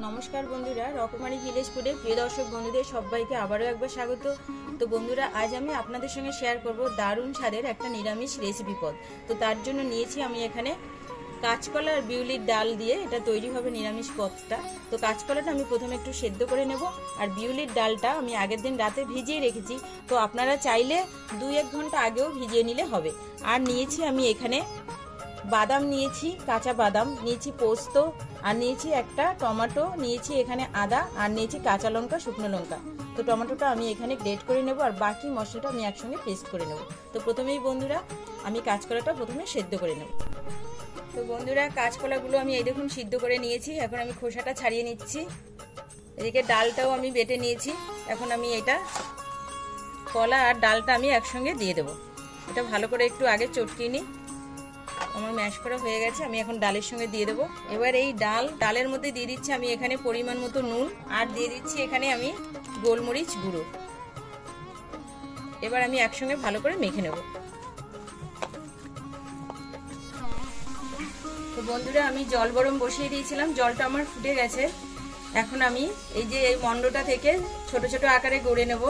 নমস্কার বন্ধুরা, রকমারি ভিলেজ ফুডের প্রিয় দর্শক বন্ধুদের সবাইকে আবারও একবার স্বাগত। তো বন্ধুরা, আজ আমি আপনাদের সঙ্গে শেয়ার করব দারুণ স্বাদের একটা নিরামিষ রেসিপি পদ। তো তার জন্য নিয়েছি আমি এখানে কাঁচকলা আর বিউলির ডাল দিয়ে এটা তৈরি হবে নিরামিষ পদটা। তো কাঁচকলাটা আমি প্রথমে একটু সেদ্ধ করে নেব, আর বিউলির ডালটা আমি আগের দিন রাতে ভিজিয়ে রেখেছি। তো আপনারা চাইলে 2-1 ঘন্টা আগেও ভিজিয়ে নিলে হবে। আর নিয়েছি আমি এখানে বাদাম, নিয়েছি কাঁচা বাদাম, নিয়েছি পোস্ত, আর নিয়েছি একটা টমেটো, নিয়েছি এখানে আদা, আর নিয়েছি কাঁচা লঙ্কা, শুকনো লঙ্কা। তো টমেটোটা আমি এখানে গ্রেট করে নেব, আর বাকি মশলাটা আমি একসঙ্গে পেস্ট করে নেব। তো প্রথমেই বন্ধুরা আমি কাঁচকলাটা প্রথমে সেদ্ধ করে নেব। তো বন্ধুরা, কাঁচকলাগুলো আমি এই দেখুন সিদ্ধ করে নিয়েছি। এখন আমি খোসাটা ছাড়িয়ে নিচ্ছি। এদিকে ডালটাও আমি বেটে নিয়েছি। এখন আমি এটা কলা আর ডালটা আমি একসঙ্গে দিয়ে দেবো। এটা ভালো করে একটু আগে চটকিয়ে নিই। আমার ম্যাশ করা হয়ে গেছে, আমি এখন ডালের সঙ্গে দিয়ে দেবো। এবার এই ডালের মধ্যে দিয়ে দিচ্ছি আমি এখানে পরিমাণ মতো নুন, আর দিয়ে দিচ্ছি এখানে আমি গোলমরিচ গুঁড়ো। এবার আমি একসঙ্গে ভালো করে মেখে নেব। তো বন্ধুরা, আমি জল গরম বসিয়ে দিয়েছিলাম, জলটা আমার ফুটে গেছে। এখন আমি এই যে এই মন্ডটা থেকে ছোট ছোট আকারে গড়ে নেব,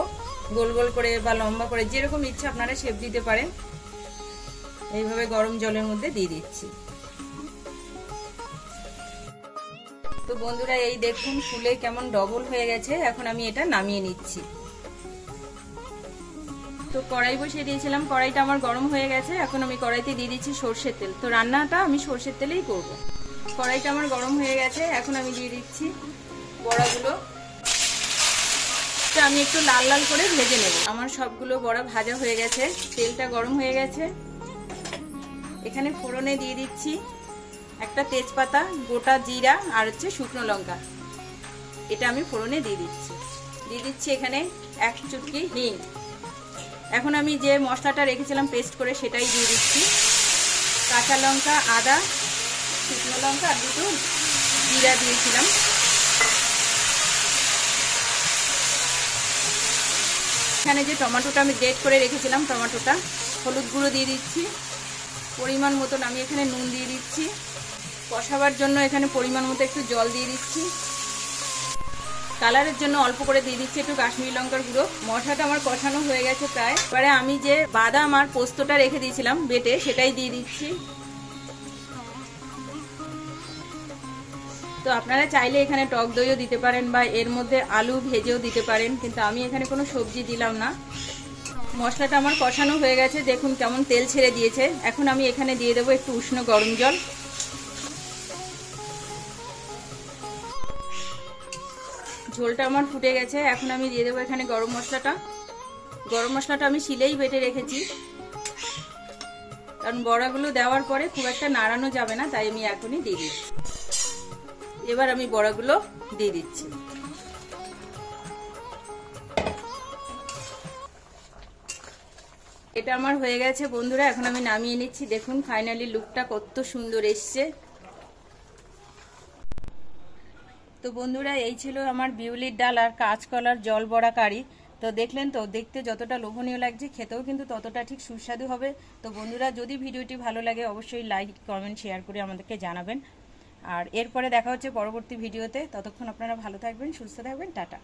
গোল গোল করে বা লম্বা করে, যেরকম ইচ্ছা আপনারা শেপ দিতে পারেন। এইভাবে গরম জলের মধ্যে দিয়ে দিচ্ছি। তো বন্ধুরা, এই দেখুন ফুলে কেমন ডবল হয়ে গেছে। এখন আমি এটা নামিয়ে নিচ্ছি। তো কড়াই বসিয়ে দিয়েছিলাম, কড়াইটা আমার গরম হয়ে গেছে। এখন আমি কড়াইতে দিয়ে দিচ্ছি সর্ষের তেল। তো রান্নাটা আমি সর্ষের তেলেই করব। কড়াইটা আমার গরম হয়ে গেছে। এখন আমি দিয়ে দিচ্ছি বড়াগুলো। আমি একটু লাল লাল করে ভেজে নেব। আমার সবগুলো বড়া ভাজা হয়ে গেছে, তেলটা গরম হয়ে গেছে। এখানে ফোড়নে দিয়ে দিচ্ছি একটা তেজপাতা, গোটা জিরা, আর হচ্ছে শুকনো লঙ্কা। এটা আমি ফোড়নে দিয়ে দিচ্ছি এখানে 1 চুটকি হিং। এখন আমি যে মশলাটা রেখেছিলাম পেস্ট করে সেটাই দিয়ে দিচ্ছি। কাঁচা লঙ্কা, আদা, শুকনো লঙ্কা আর দুটো জিরা দিয়েছিলাম। এখানে যে টমেটোটা আমি গ্রেট করে রেখেছিলাম, টমেটোটা, হলুদ গুঁড়ো দিয়ে দিচ্ছি পরিমাণ মতন। আমি এখানে নুন দিয়ে দিচ্ছি। কষাবার জন্য এখানে পরিমাণ মতো একটু জল দিয়ে দিচ্ছি। কালারের জন্য অল্প করে দিয়ে দিচ্ছি একটু কাশ্মীরি লঙ্কার গুঁড়ো। মশলাটা আমার কষানো হয়ে গেছে প্রায়। এবারে আমি যে বাদাম আর পোস্তটা রেখে দিয়েছিলাম বেটে, সেটাই দিয়ে দিচ্ছি। তো আপনারা চাইলে এখানে টক দইও দিতে পারেন, বা এর মধ্যে আলু ভেজেও দিতে পারেন, কিন্তু আমি এখানে কোনো সবজি দিলাম না। মশলাটা আমার কষানো হয়ে গেছে, দেখুন কেমন তেল ছেড়ে দিয়েছে। এখন আমি এখানে দিয়ে দেবো একটু উষ্ণ গরম জল। ঝোলটা আমার ফুটে গেছে। এখন আমি দিয়ে দেবো এখানে গরম মশলাটা। গরম মশলাটা আমি শিলেই বেটে রেখেছি, কারণ বড়াগুলো দেওয়ার পরে খুব একটা নাড়ানো যাবে না, তাই আমি এখনই দিয়ে দিচ্ছি। এবার আমি বড়াগুলো দিয়ে দিচ্ছি। এটা আমার হয়ে গেছে বন্ধুরা। এখন আমি নামিয়ে নিচ্ছি। দেখুন ফাইনালি লুকটা কত সুন্দর এসছে। তো বন্ধুরা, এই ছিল আমার বিউলির ডাল আর কাঁচকলার জল বড়া কারি। তো দেখলেন তো, দেখতে যতটা লোভনীয় লাগছে, খেতেও কিন্তু ততটা ঠিক সুস্বাদু হবে। তো বন্ধুরা, যদি ভিডিওটি ভালো লাগে অবশ্যই লাইক, কমেন্ট, শেয়ার করে আমাদেরকে জানাবেন। আর এরপরে দেখা হচ্ছে পরবর্তী ভিডিওতে। ততক্ষণ আপনারা ভালো থাকবেন, সুস্থ থাকবেন। টাটা।